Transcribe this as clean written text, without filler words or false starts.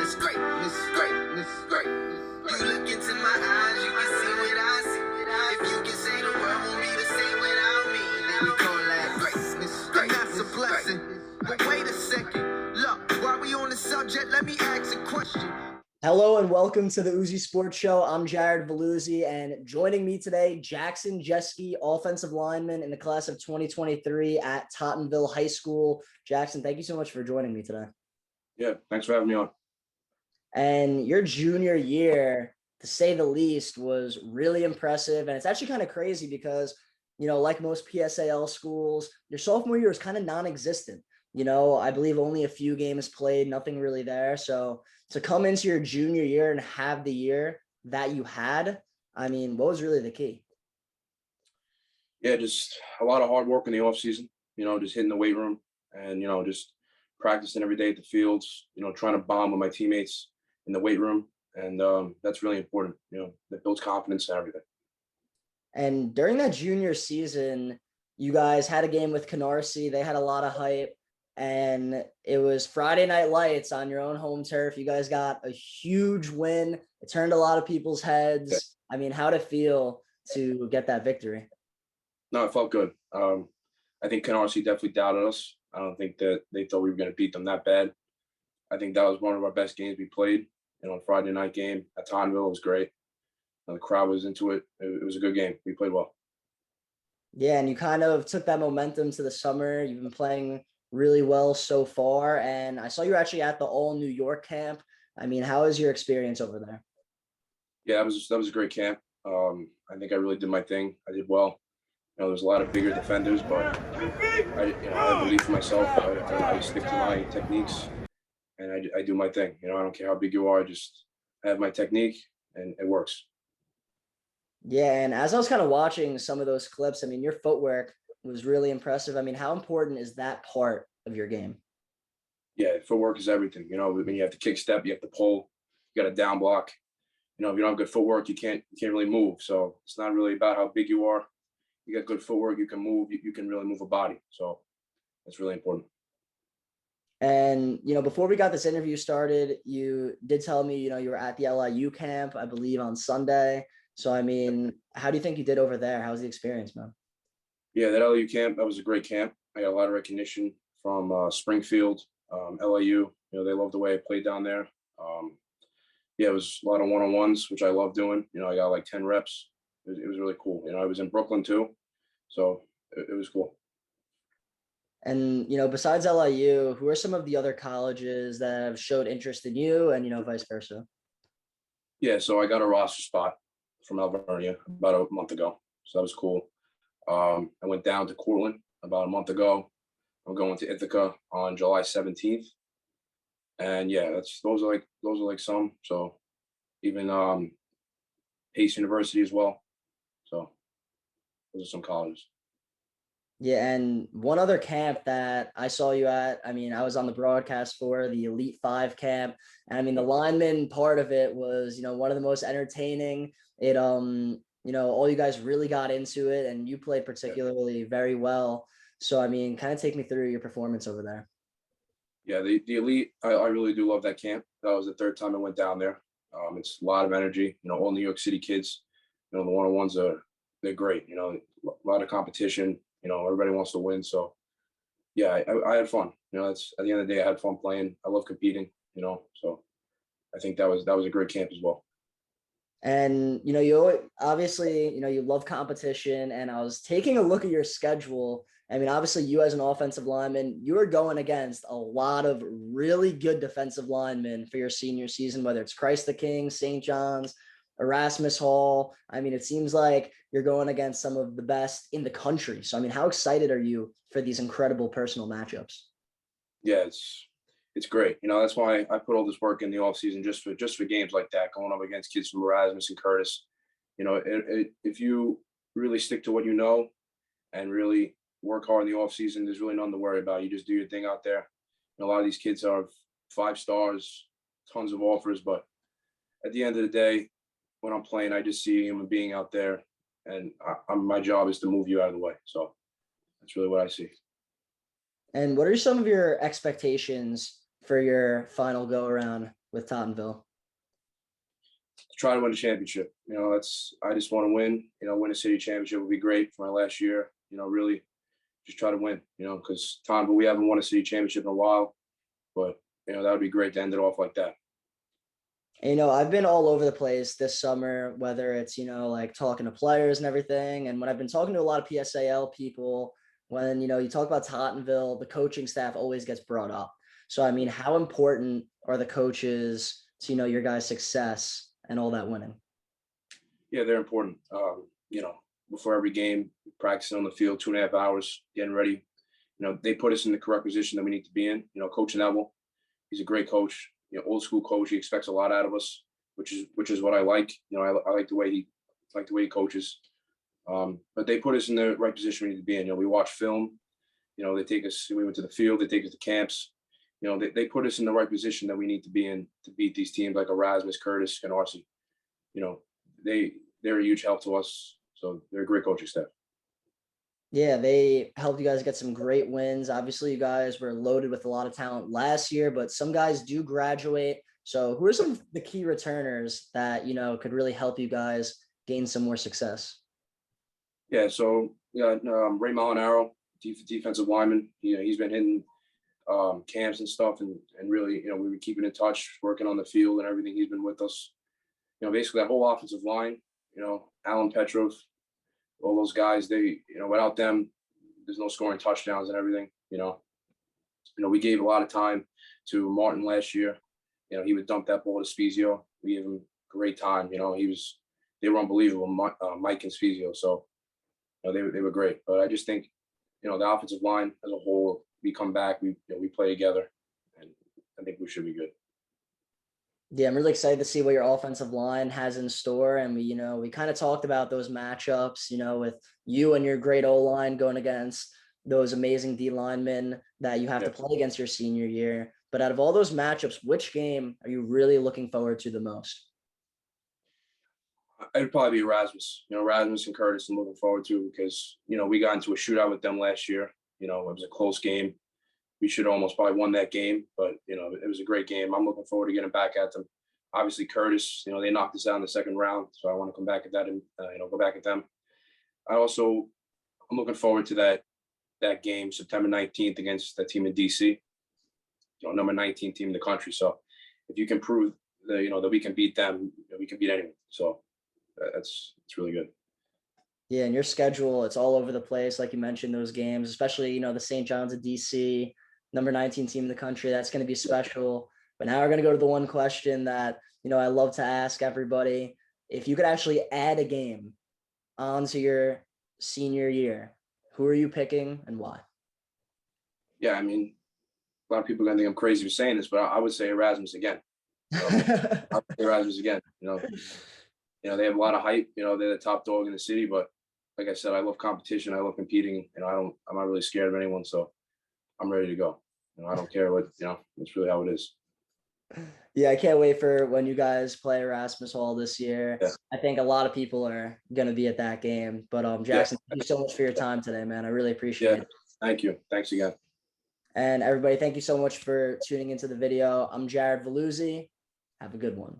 that's greatness, greatness, greatness. You look into my eyes, you can see what I see. If you can say the world won't be the same without me, then we call that greatness, greatness. That's a blessing. But wait a second, look, while we on the subject, let me ask a question. Hello and welcome to the Uzzi Sports Show. I'm Valluzzi, and joining me today, Jaxon Jeske, offensive lineman in the class of 2023 at Tootenville High School. Jaxon, thank you so much for joining me today. Yeah, thanks for having me on. And your junior year, to say the least, was really impressive. And it's actually kind of crazy because, like most PSAL schools, your sophomore year was kind of non-existent. I believe only a few games played, nothing really there. So to come into your junior year and have the year that you had, what was really the key? Yeah, just a lot of hard work in the off season, just hitting the weight room and, just practicing every day at the fields, trying to bond with my teammates in the weight room. And that's really important, that builds confidence and everything. And during that junior season, you guys had a game with Canarsie. They had a lot of hype. And it was Friday Night Lights on your own home turf. You guys got a huge win. It turned a lot of people's heads. How'd it feel to get that victory? No, it felt good. I think Canarsie definitely doubted us. I don't think that they thought we were going to beat them that bad. I think that was one of our best games we played. Friday night game at Tootenville, it was great. The crowd was into it. It was a good game. We played well. Yeah, and you kind of took that momentum to the summer. You've been playing really well so far. And I saw you actually at the all New York camp. How was your experience over there? Yeah, that was a great camp. I think I really did my thing. I did well. There's a lot of bigger defenders, but I believe in myself. I stick to my techniques and I do my thing. I don't care how big you are. I have my technique and it works. Yeah. And as I was kind of watching some of those clips, your footwork was really impressive. How important is that part of your game? Yeah, footwork is everything. When you have to kick step, you have to pull, you got a down block. If you don't have good footwork, you can't really move. So it's not really about how big you are. You got good footwork, you can move, you can really move a body. So it's really important. And, before we got this interview started, you did tell me, you were at the LIU camp, I believe on Sunday. So, how do you think you did over there? How was the experience, man? Yeah, that LIU camp, that was a great camp. I got a lot of recognition from Springfield, LIU. They loved the way I played down there. Yeah, it was a lot of one-on-ones, which I love doing. I got like 10 reps. It was really cool. I was in Brooklyn too. So it was cool. And, besides LIU, who are some of the other colleges that have showed interest in you and, vice versa? Yeah, so I got a roster spot from Alvernia about a month ago. So that was cool. I went down to Cortland about a month ago. I'm going to Ithaca on July 17th. And yeah, those are like some. So even Pace University as well. So those are some colleges. Yeah, and one other camp that I saw you at, I was on the broadcast for the Elite 5 camp. And the lineman part of it was, one of the most entertaining. It all you guys really got into it and you played particularly very well. So kind of take me through your performance over there. Yeah, the Elite, I really do love that camp. That was the third time I went down there. It's a lot of energy, all New York City kids. The one-on-ones they're great, a lot of competition. Everybody wants to win. So yeah, I had fun. That's at the end of the day, I had fun playing. I love competing, so I think that was a great camp as well. And, you obviously, you love competition, and I was taking a look at your schedule. Obviously you as an offensive lineman, you were going against a lot of really good defensive linemen for your senior season, whether it's Christ the King, St. John's, Erasmus Hall. It seems like you're going against some of the best in the country. So, how excited are you for these incredible personal matchups? Yeah, it's great. That's why I put all this work in the off season just for games like that, going up against kids from Erasmus and Curtis. If you really stick to what you know and really work hard in the off season, there's really nothing to worry about. You just do your thing out there. A lot of these kids are 5 stars, tons of offers, but at the end of the day, when I'm playing, I just see a human being out there, and my job is to move you out of the way. So that's really what I see. And what are some of your expectations for your final go around with Tootenville? Try to win a championship. I just want to win. Win a city championship would be great for my last year. Really just try to win. Because Tootenville, we haven't won a city championship in a while, but that would be great to end it off like that. And, I've been all over the place this summer, whether it's, like talking to players and everything. And when I've been talking to a lot of PSAL people, when, you talk about Tottenville, the coaching staff always gets brought up. So, I mean, how important are the coaches to, your guys' success and all that winning? Yeah, they're important. Before every game, practicing on the field, 2.5 hours, getting ready. They put us in the correct position that we need to be in. Coach Neville, he's a great coach. Old school coach. He expects a lot out of us, which is what I like. I like the way he coaches. But they put us in the right position we need to be in. We watch film. They take us. We went to the field. They take us to camps. They put us in the right position that we need to be in to beat these teams like Erasmus, Curtis, Canarsie. They're a huge help to us. So they're a great coaching staff. Yeah, they helped you guys get some great wins. Obviously, you guys were loaded with a lot of talent last year, but some guys do graduate. So who are some of the key returners that, could really help you guys gain some more success? Yeah, so Ray Molinaro, defensive lineman. He's been hitting camps and stuff, and really, we were keeping in touch, working on the field and everything. He's been with us. Basically that whole offensive line. Alan Petrov, all those guys. They, without them, there's no scoring touchdowns and everything. We gave a lot of time to Martin last year. He would dump that ball to Spezio. We gave him great time. They were unbelievable, Mike and Spezio. So, they were great. But I just think, the offensive line as a whole, we come back, we play together, and I think we should be good. Yeah, I'm really excited to see what your offensive line has in store. And we kind of talked about those matchups, with you and your great O-line going against those amazing D linemen that you have to play against your senior year. But out of all those matchups, which game are you really looking forward to the most? It'd probably be Erasmus. Erasmus and Curtis I'm looking forward to because, we got into a shootout with them last year. It was a close game. We should almost probably won that game, but, it was a great game. I'm looking forward to getting back at them. Obviously, Curtis, they knocked us out in the second round, so I want to come back at that and, go back at them. I'm looking forward to that game, September 19th against that team in DC, number 19 team in the country. So if you can prove that we can beat them, we can beat anyone. So it's really good. Yeah, and your schedule, it's all over the place. Like you mentioned, those games, especially, the St. John's of DC, number 19 team in the country. That's going to be special. But now we're going to go to the one question that, I love to ask everybody. If you could actually add a game onto your senior year, who are you picking and why? Yeah, I mean, a lot of people are going to think I'm crazy for saying this, but I would say Erasmus again. I'll say Erasmus again. They have a lot of hype. They're the top dog in the city, but like I said, I love competition. I love competing. I'm not really scared of anyone, so I'm ready to go. I don't care what, it's really how it is. Yeah, I can't wait for when you guys play Erasmus Hall this year. Yeah. I think a lot of people are going to be at that game. But Jaxon, thank you so much for your time today, man. I really appreciate it. Thank you. Thanks again. And everybody, thank you so much for tuning into the video. I'm Jared Valluzzi. Have a good one.